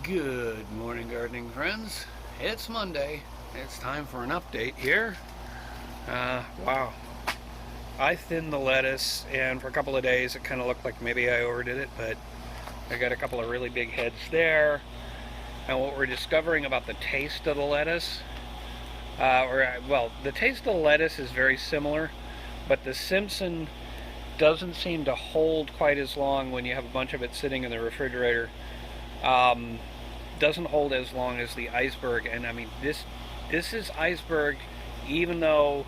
Good morning, gardening friends. It's Monday. It's time for an update here. Wow. I thinned the lettuce, and for a couple of days it kind of looked like maybe I overdid it, but I got a couple of really big heads there. And what we're discovering about the taste of the lettuce, the taste of the lettuce is very similar, but the Simpson doesn't seem to hold quite as long when you have a bunch of it sitting in the refrigerator. Doesn't hold as long as the iceberg, and I mean this is iceberg, even though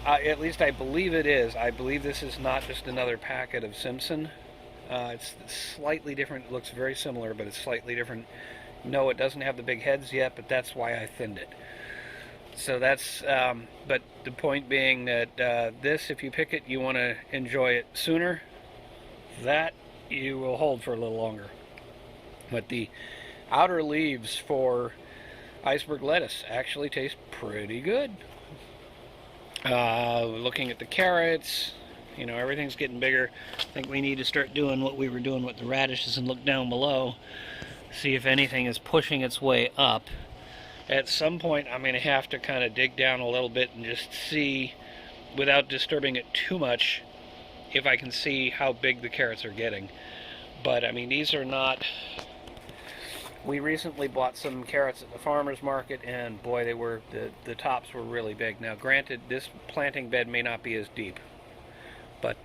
at least I believe it is. I believe this is not just another packet of Simpson. It's slightly different. It looks very similar, but it's slightly different. No, it doesn't have the big heads yet, but that's why I thinned it. So that's, but the point being that this, if you pick it, you want to enjoy it sooner. That you will hold for a little longer. But the outer leaves for iceberg lettuce actually taste pretty good. Looking at the carrots, everything's getting bigger. I think we need to start doing what we were doing with the radishes and look down below, see if anything is pushing its way up. At some point, I'm going to have to kind of dig down a little bit and just see, without disturbing it too much, if I can see how big the carrots are getting. But I mean, these are not. We recently bought some carrots at the farmer's market, and boy, the tops were really big. Now, granted, this planting bed may not be as deep, but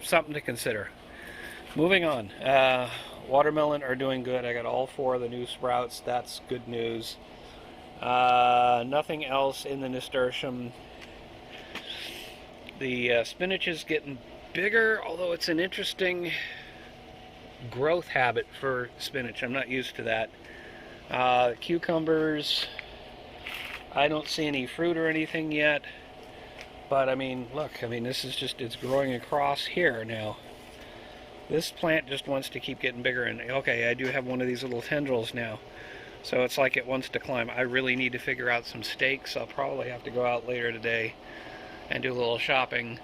something to consider. Moving on. Watermelon are doing good. I got all 4 of the new sprouts. That's good news. Nothing else in the nasturtium. The spinach is getting bigger, although it's an interesting growth habit for spinach. I'm not used to that. Cucumbers, I don't see any fruit or anything yet, but I mean, look, this is just, it's growing across here now. This plant just wants to keep getting bigger, and okay, I do have one of these little tendrils now, so it's like it wants to climb. I really need to figure out some stakes. I'll probably have to go out later today and do a little shopping.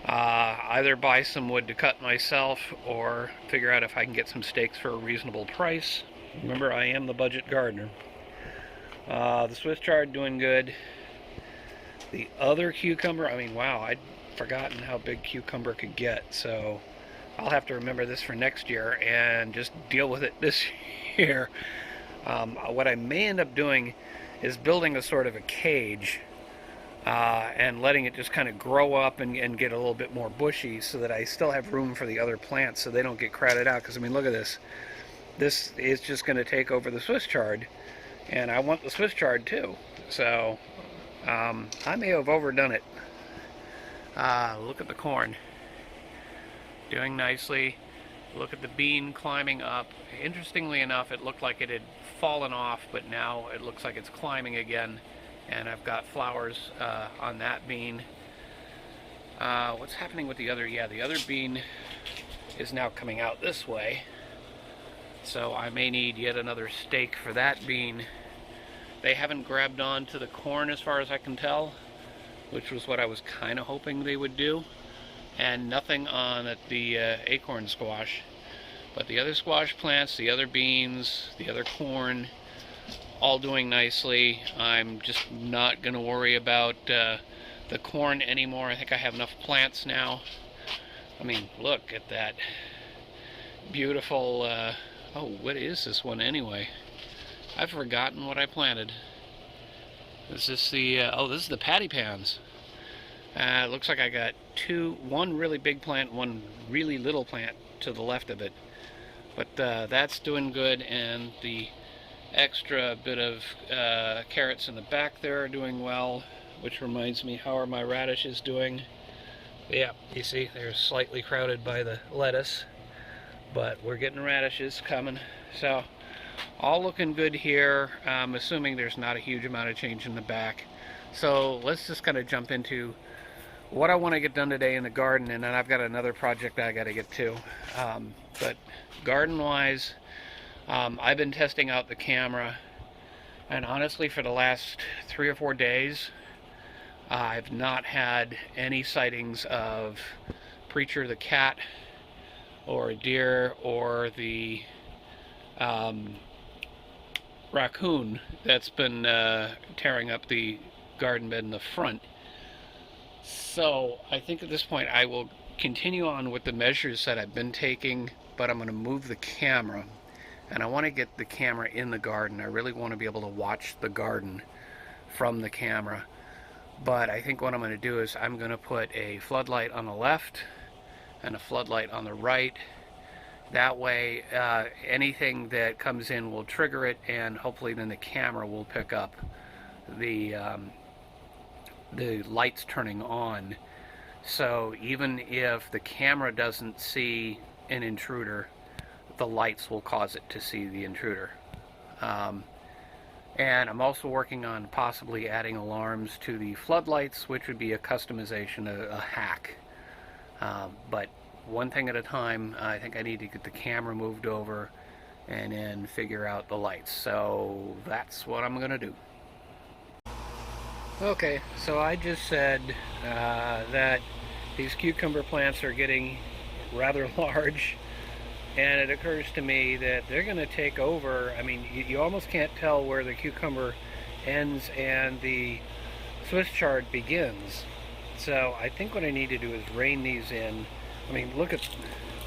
Either buy some wood to cut myself or figure out if I can get some stakes for a reasonable price. Remember, I am the budget gardener. The Swiss chard doing good. The other cucumber, wow, I'd forgotten how big cucumber could get, so I'll have to remember this for next year and just deal with it this year. What I may end up doing is building a sort of a cage and letting it just kind of grow up and get a little bit more bushy so that I still have room for the other plants so they don't get crowded out. Because, look at this. This is just going to take over the Swiss chard, and I want the Swiss chard too. So, I may have overdone it. Look at the corn. Doing nicely. Look at the bean climbing up. Interestingly enough, it looked like it had fallen off, but now it looks like it's climbing again. And I've got flowers on that bean. What's happening with the other? Yeah, the other bean is now coming out this way. So I may need yet another stake for that bean. They haven't grabbed on to the corn as far as I can tell, which was what I was kind of hoping they would do. And nothing on the acorn squash. But the other squash plants, the other beans, the other corn, all doing nicely. I'm just not going to worry about the corn anymore. I think I have enough plants now. Look at that beautiful, oh, what is this one anyway? I've forgotten what I planted. Is this the, this is the patty pans. It looks like I got one really big plant, one really little plant to the left of it. But that's doing good, and the extra bit of carrots in the back there are doing well, which reminds me, how are my radishes doing? Yeah, you see, they're slightly crowded by the lettuce, but we're getting radishes coming. So, all looking good here. I'm assuming there's not a huge amount of change in the back. So, let's just kind of jump into what I want to get done today in the garden, and then I've got another project I got to get to. But garden-wise, I've been testing out the camera, and honestly, for the last 3 or 4 days, I've not had any sightings of Preacher the cat, or a deer, or the raccoon that's been tearing up the garden bed in the front. So I think at this point I will continue on with the measures that I've been taking, but I'm going to move the camera, and I want to get the camera in the garden. I really want to be able to watch the garden from the camera. But I think what I'm going to do is I'm going to put a floodlight on the left and a floodlight on the right. That way anything that comes in will trigger it, and hopefully then the camera will pick up the lights turning on. So even if the camera doesn't see an intruder, the lights will cause it to see the intruder. And I'm also working on possibly adding alarms to the floodlights, which would be a customization, a hack. But one thing at a time. I think I need to get the camera moved over and then figure out the lights. So that's what I'm going to do. Okay, so I just said that these cucumber plants are getting rather large, and it occurs to me that they're going to take over. I mean, you almost can't tell where the cucumber ends and the Swiss chard begins. So I think what I need to do is rein these in. I mean, look at,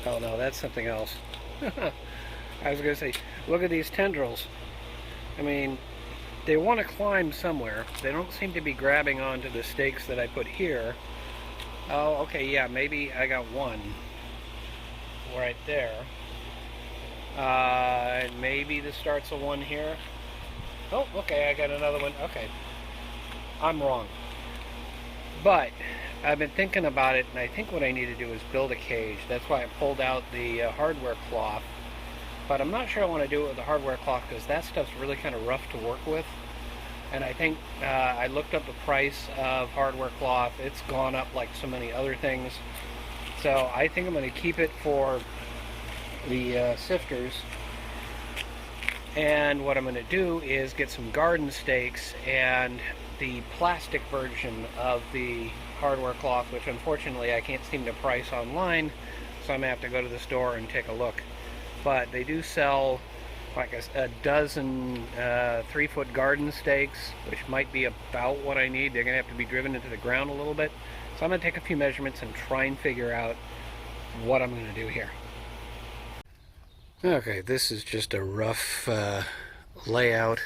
oh no, that's something else. I was going to say, look at these tendrils. I mean, they want to climb somewhere. They don't seem to be grabbing onto the stakes that I put here. Oh, okay, yeah, maybe I got one right there. Maybe this starts a one here. Oh, okay, I got another one. Okay, I'm wrong. But I've been thinking about it, and I think what I need to do is build a cage. That's why I pulled out the hardware cloth. But I'm not sure I want to do it with the hardware cloth, because that stuff's really kind of rough to work with. And I think I looked up the price of hardware cloth. It's gone up like so many other things. So I think I'm going to keep it for the sifters. And what I'm going to do is get some garden stakes and the plastic version of the hardware cloth, which unfortunately I can't seem to price online, so I'm going to have to go to the store and take a look. But they do sell like a dozen 3-foot garden stakes, which might be about what I need. They're going to have to be driven into the ground a little bit. So I'm going to take a few measurements and try and figure out what I'm going to do here. Okay, this is just a rough layout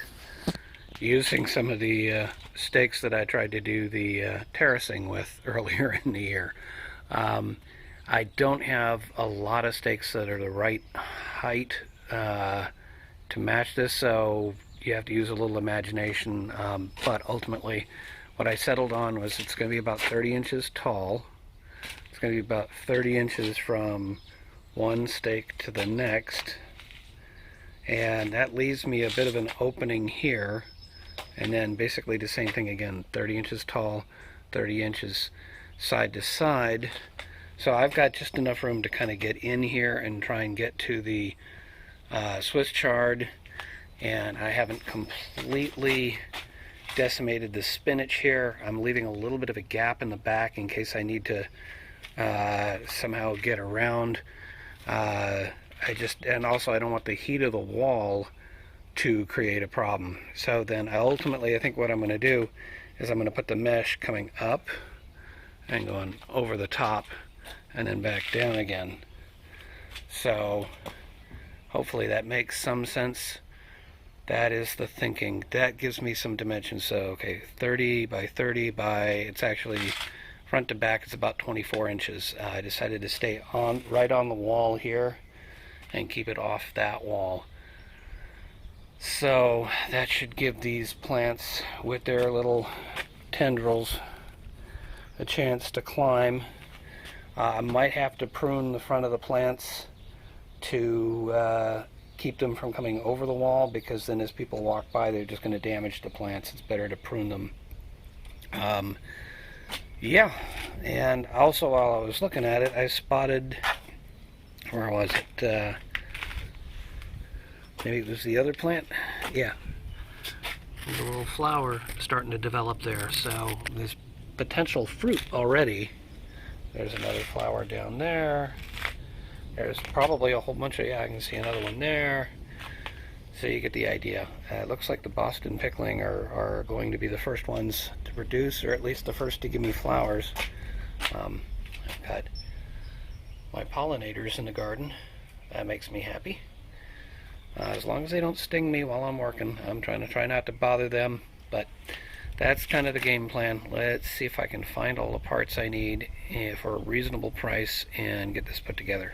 using some of the stakes that I tried to do the terracing with earlier in the year. I don't have a lot of stakes that are the right height to match this, so you have to use a little imagination, but ultimately what I settled on was it's going to be about 30 inches tall. It's going to be about 30 inches from one stake to the next, and that leaves me a bit of an opening here, and then basically the same thing again, 30 inches tall, 30 inches side to side. So I've got just enough room to kind of get in here and try and get to the Swiss chard, and I haven't completely decimated the spinach here. I'm leaving a little bit of a gap in the back in case I need to somehow get around. And also I don't want the heat of the wall to create a problem. So then ultimately I think what I'm going to do is I'm going to put the mesh coming up and going over the top and then back down again. So hopefully that makes some sense. That is the thinking. That gives me some dimensions. So okay, 30 by 30 by, it's actually front to back, it's about 24 inches. I decided to stay right on the wall here and keep it off that wall. So that should give these plants with their little tendrils a chance to climb. I might have to prune the front of the plants to keep them from coming over the wall, because then as people walk by they're just going to damage the plants. It's better to prune them. Yeah, and also while I was looking at it, I spotted, where was it? Maybe it was the other plant? Yeah. There's a little flower starting to develop there, so there's potential fruit already. There's another flower down there. There's probably a whole bunch of, yeah, I can see another one there. So you get the idea. It looks like the Boston pickling are going to be the first ones to produce, or at least the first to give me flowers. I've got my pollinators in the garden. That makes me happy. As long as they don't sting me while I'm working, I'm try not to bother them, but that's kind of the game plan. Let's see if I can find all the parts I need for a reasonable price and get this put together.